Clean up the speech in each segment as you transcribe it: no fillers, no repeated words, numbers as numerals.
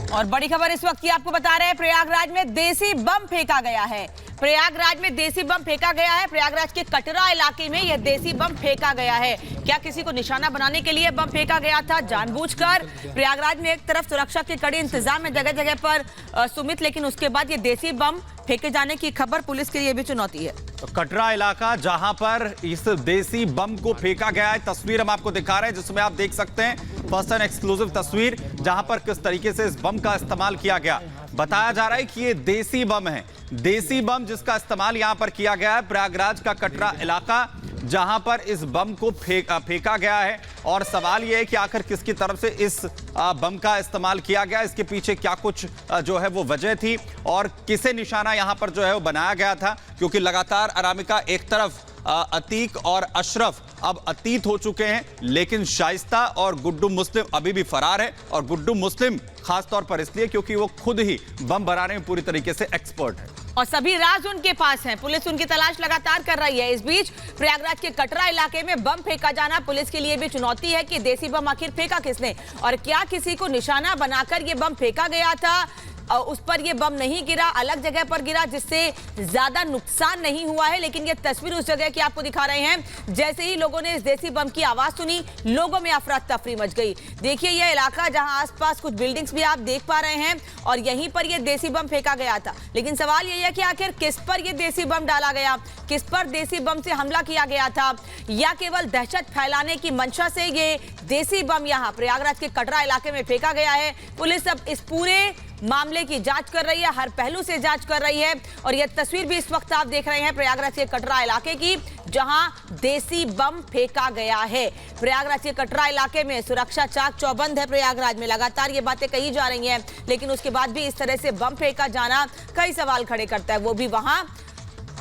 और बड़ी खबर इस वक्त की आपको बता रहे हैं, प्रयागराज में देसी बम फेंका गया है। प्रयागराज में देसी बम फेंका गया है। प्रयागराज के कटरा इलाके में यह देसी बम फेंका गया है। क्या किसी को निशाना बनाने के लिए बम फेंका गया था जानबूझकर? प्रयागराज में एक तरफ सुरक्षा के कड़े इंतजाम है जगह जगह पर सुमित, लेकिन उसके बाद ये देसी बम फेंके जाने की खबर पुलिस के लिए भी चुनौती है। तो कटरा इलाका जहां पर इस देसी बम को फेंका गया है, तस्वीर हम आपको दिखा रहे हैं जिसमें आप देख सकते हैं फर्स्ट एंड एक्सक्लूसिव तस्वीर, जहां पर किस तरीके से इस बम का इस्तेमाल किया गया। बताया जा रहा है कि ये देसी बम है, देसी बम जिसका इस्तेमाल यहां पर किया गया है। प्रयागराज का कटरा इलाका जहां पर इस बम को फेंका गया है, और सवाल यह है कि आखिर किसकी तरफ से इस बम का इस्तेमाल किया गया, इसके पीछे क्या कुछ जो है वो वजह थी और किसे निशाना यहां पर जो है वो बनाया गया था। क्योंकि लगातार अनामिका एक तरफ अतीक और अशरफ अब अतीत हो चुके हैं, लेकिन शाइस्ता और गुड्डू मुस्लिम अभी भी फरार है। और गुड्डू मुस्लिम खासतौर पर इसलिए क्योंकि वो खुद ही बम बनाने में पूरी तरीके से एक्सपर्ट है और सभी राज उनके पास हैं। पुलिस उनकी तलाश लगातार कर रही है। इस बीच प्रयागराज के कटरा इलाके में बम फेंका जाना पुलिस के लिए भी चुनौती है कि देसी बम आखिर फेंका किसने और क्या किसी को निशाना बनाकर ये बम फेंका गया था। उस पर ये बम नहीं गिरा, अलग जगह पर गिरा जिससे ज्यादा नुकसान नहीं हुआ है। लेकिन ये तस्वीर उस जगह की आपको दिखा रहे हैं। जैसे ही लोगों ने इस देसी बम की आवाज सुनी, लोगों में अफरा तफरी मच गई। देखिए यह इलाका जहां आसपास कुछ बिल्डिंग्स भी आप देख पा रहे हैं और यहीं पर यह देसी बम फेंका गया था। लेकिन सवाल यह है कि आखिर किस पर यह देसी बम डाला गया, किस पर देसी बम से हमला किया गया था, या केवल दहशत फैलाने की मंशा से ये देसी बम यहां प्रयागराज के कटरा इलाके में फेंका गया है। पुलिस अब इस पूरे मामले की जांच कर रही है, हर पहलू से जांच कर रही है। और यह तस्वीर भी इस वक्त आप देख रहे हैं प्रयागराज के कटरा इलाके की, जहां देसी बम फेंका गया है। प्रयागराज के कटरा इलाके में सुरक्षा चाक चौबंद है। प्रयागराज में लगातार ये बातें कही जा रही हैं, लेकिन उसके बाद भी इस तरह से बम फेंका जाना कई सवाल खड़े करता है। वो भी वहां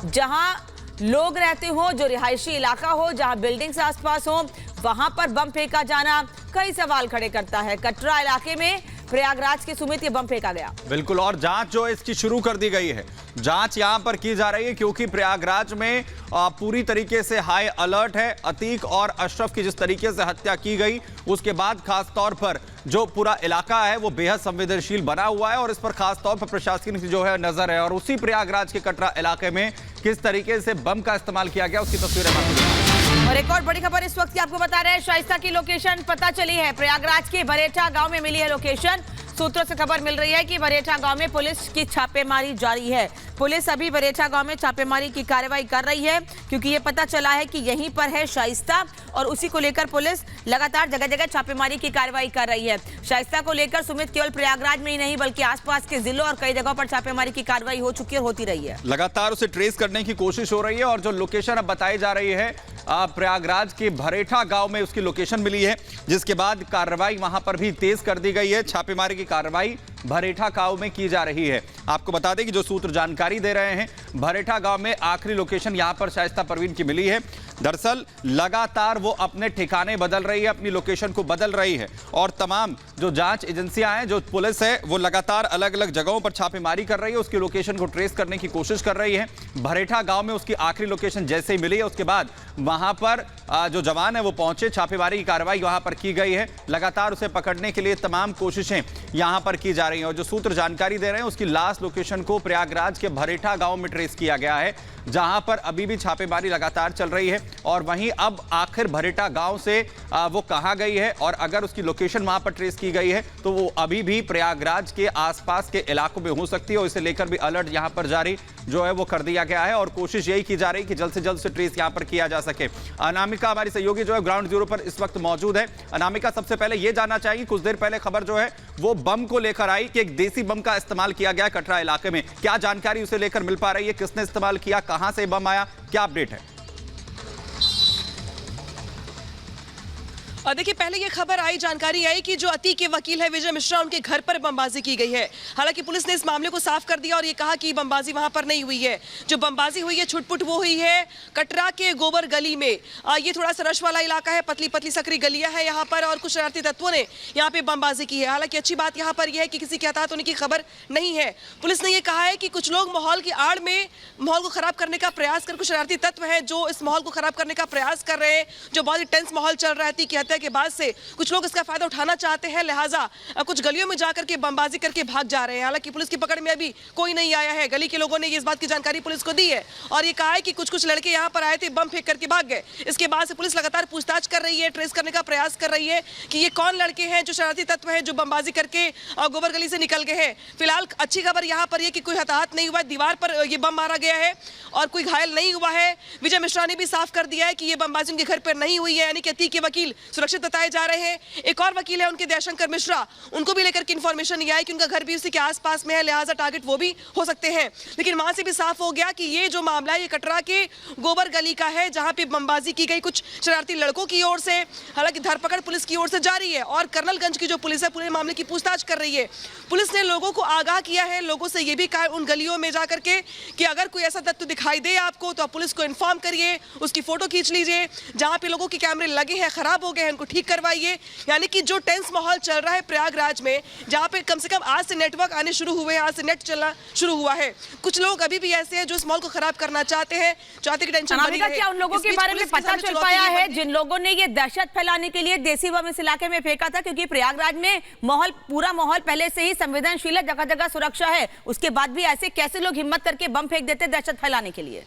जहां लोग रहते हो, जो रिहायशी इलाका हो, जहां बिल्डिंग्स आसपास हो, वहां पर बम फेंका जाना कई सवाल खड़े करता है। कटरा इलाके में प्रयागराज के सुमित ये बम फेंका गया। बिल्कुल, और जांच जो है इसकी शुरू कर दी गई है। जांच यहां पर की जा रही है क्योंकि प्रयागराज में पूरी तरीके से हाई अलर्ट है। अतीक और अशरफ की जिस तरीके से हत्या की गई, उसके बाद खास तौर पर जो पूरा इलाका है वो बेहद संवेदनशील बना हुआ है और इस पर खास तौर पर प्रशासन की जो है नजर है। और उसी प्रयागराज के कटरा इलाके में किस तरीके से बम का इस्तेमाल किया गया उसकी तस्वीरें आपको। और एक और बड़ी खबर इस वक्त की आपको बता रहे हैं, शाइस्ता की लोकेशन पता चली है। प्रयागराज के बरेठा गांव में मिली है लोकेशन। सूत्रों से खबर मिल रही है कि बरेठा गांव में पुलिस की छापेमारी जारी है। पुलिस अभी बरेठा गांव में छापेमारी की कार्रवाई कर रही है क्योंकि ये पता चला है कि यहीं पर है शाइस्ता और उसी को लेकर पुलिस लगातार जगह जगह छापेमारी की कार्रवाई कर रही है। शाइस्ता को लेकर सुमित केवल प्रयागराज में ही नहीं बल्कि आसपास के जिलों और कई जगहों पर छापेमारी की कार्रवाई हो चुकी है और होती रही है। लगातार उसे ट्रेस करने की कोशिश हो रही है और जो लोकेशन अब बताई जा रही है प्रयागराज के भरेठा गांव में उसकी लोकेशन मिली है, जिसके बाद कार्रवाई वहां पर भी तेज कर दी गई है। छापेमारी की कार्रवाई भरेठा गांव में की जा रही है। आपको बता दें कि जो सूत्र जानकारी दे रहे हैं, भरेठा गांव में आखिरी लोकेशन यहां पर शाइस्ता परवीन की मिली है। दरअसल लगातार वो अपने ठिकाने बदल रही है, अपनी लोकेशन को बदल रही है और तमाम जो जांच एजेंसियां हैं, जो पुलिस है, वो लगातार अलग अलग जगहों पर छापेमारी कर रही है, उसकी लोकेशन को ट्रेस करने की कोशिश कर रही है। भरेठा गांव में उसकी आखिरी लोकेशन जैसे ही मिली है, उसके बाद वहां पर जो जवान है वो पहुंचे, छापेमारी की कार्रवाई वहां पर की गई है। लगातार उसे पकड़ने के लिए तमाम कोशिशें यहां पर की जा रही हैं और जो सूत्र जानकारी दे रहे हैं उसकी लास्ट लोकेशन को प्रयागराज के भरेठा गांव में ट्रेस किया गया है, जहां पर अभी भी छापेमारी लगातार चल रही है। और वहीं अब आखिर भरेठा गांव से वो कहां गई है और अगर उसकी लोकेशन वहां पर ट्रेस की गई है तो वो अभी भी प्रयागराज के आसपास के इलाकों में हो सकती है और इसे लेकर भी अलर्ट यहां पर जारी जो है वो कर दिया गया है और कोशिश यही की जा रही है कि जल्द से जल्द से ट्रेस यहां पर किया जा सके। अनामिका हमारी सहयोगी जो है ग्राउंड जीरो पर इस वक्त मौजूद है। अनामिका, सबसे पहले ये जानना चाहिए, कुछ देर पहले खबर जो है वो बम को लेकर आई कि एक देसी बम का इस्तेमाल किया गया कटरा इलाके में, क्या जानकारी उसे लेकर मिल पा रही है? किसने इस्तेमाल किया, कहां से बम आया, क्या अपडेट है? और देखिए, पहले ये खबर आई, जानकारी आई कि जो अतीक के वकील है विजय मिश्रा, उनके घर पर बमबाजी की गई है। हालांकि पुलिस ने इस मामले को साफ कर दिया और ये कहा कि बमबाजी वहां पर नहीं हुई है। जो बमबाजी हुई है, छुटपुट वो हुई है कटरा के गोबर गली में। ये थोड़ा सा रश वाला इलाका है, पतली पतली सकरी गलियां हैं यहाँ पर और कुछ शरारती तत्वों ने यहाँ पे बमबाजी की है। हालांकि अच्छी बात यहाँ पर यह है कि किसी के हताहत होने की खबर नहीं है। पुलिस ने यह कहा है कि कुछ लोग माहौल की आड़ में माहौल को खराब करने का प्रयास कर, कुछ शरारती तत्व हैं जो इस माहौल को खराब करने का प्रयास कर रहे हैं। जो बहुत ही टेंस माहौल चल रहा है, अतीक की हत्या के बाद से कुछ लोग इसका फायदा उठाना चाहते हैं, लिहाजा कुछ गलियों में जाकर के बमबाजी करके भाग जा रहे हैं। हालांकि पुलिस की पकड़ में अभी कोई नहीं आया है। गली के लोगों ने इस बात की जानकारी पुलिस को दी है और ये कहा है कि कुछ लड़के यहाँ पर आए थे, बम फेंक करके भाग गए। इसके बाद से पुलिस लगातार पूछताछ कर रही है, ट्रेस करने का प्रयास कर रही है कि ये कौन लड़के हैं जो शरारती तत्व हैं जो बमबाजी करके गोबर गली से निकल गए हैं। फिलहाल अच्छी खबर यहाँ पर यह कि कोई हताहत नहीं हुआ, दीवार पर ये बम मारा गया है और कोई घायल नहीं हुआ है। विजय मिश्रा ने भी साफ कर दिया है कि ये बमबाजी उनके घर पर नहीं हुई है, यानी कि अतीक के वकील सुरक्षित बताए जा रहे हैं। एक और वकील है उनके, दयाशंकर मिश्रा, उनको भी लेकर के इंफॉर्मेशन ये आई कि उनका घर भी उसी के आसपास में है, लिहाजा टारगेट वो भी हो सकते हैं। लेकिन वहां से भी साफ हो गया कि ये जो मामला है ये कटरा के गोबर गली का है, जहां पे बमबाजी की गई कुछ शरारती लड़कों की ओर से। हालांकि धरपकड़ पुलिस की ओर से जारी है और कर्नलगंज की जो पुलिस है पूरे मामले की पूछताछ कर रही है। पुलिस ने लोगों को आगाह किया है, लोगों से ये भी कहा उन गलियों में जाकर के कि अगर कोई ऐसा तत्व दिखाई दे आपको तो आप पुलिस को इन्फॉर्म करिए, उसकी फोटो खींच लीजिए। जहां पे लोगों के कैमरे लगे हैं, खराब हो गए हैं, उनको ठीक करवाइए। यानी कि जो टेंस माहौल चल रहा है प्रयागराज में, जहां पे कम से कम आज से नेटवर्क आने शुरू हुए हैं, आज से नेट चलना शुरू हुआ है, कुछ लोग अभी भी ऐसे हैं जो इस माहौल को खराब करना चाहते हैं, चाहते कि टेंशन बनी रहे। क्या उन लोगों के बारे में पता चल पाया है जिन लोगों ने ये दहशत फैलाने के लिए देसी बम इस इलाके में फेंका था? क्योंकि प्रयागराज में पूरा माहौल पहले से ही संवेदनशील है, जगह जगह सुरक्षा है, उसके बाद भी ऐसे कैसे लोग हिम्मत करके बम फेंक देते दहशत फैलाने के लिए?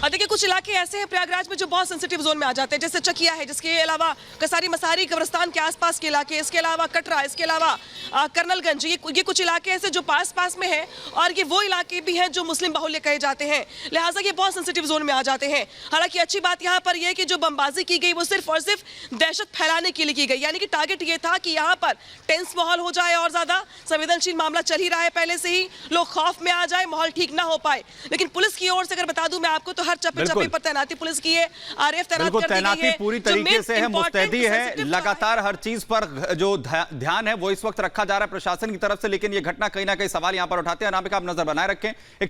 देखिए, कुछ इलाके ऐसे हैं प्रयागराज में जो बहुत सेंसिटिव जोन में आ जाते हैं, जैसे चकिया है, जिसके अलावा कसारी मसारी कब्रिस्तान के आसपास के इलाके, इसके अलावा कटरा, इसके अलावा कर्नलगंज, ये कुछ इलाके ऐसे जो पास में हैं और ये वो इलाके भी हैं जो मुस्लिम बाहुल्य कहे जाते हैं, लिहाजा ये बहुत सेंसिटिव जोन में आ जाते हैं। हालांकि अच्छी बात यहाँ पर यह है कि जो बमबाजी की गई वो सिर्फ और सिर्फ दहशत फैलाने के लिए की गई, यानी कि टारगेट ये था कि यहाँ पर टेंस माहौल हो जाए और ज्यादा संवेदनशील मामला चल ही रहा है पहले से ही, लोग खौफ में आ जाए, माहौल ठीक ना हो पाए। लेकिन पुलिस की ओर से अगर बता दूं मैं आपको तो हर चप्पे पर तैनाती पुलिस की है, आरएफ तैनात कर दी गई है, तैनाती पूरी तरीके से है, मुस्तैदी है, लगातार हर चीज पर जो ध्यान है वो इस वक्त रखा जा रहा है प्रशासन की तरफ से। लेकिन ये घटना कहीं ना कहीं सवाल यहां पर उठाते हैं। अनामिका, आप नजर बनाए रखें।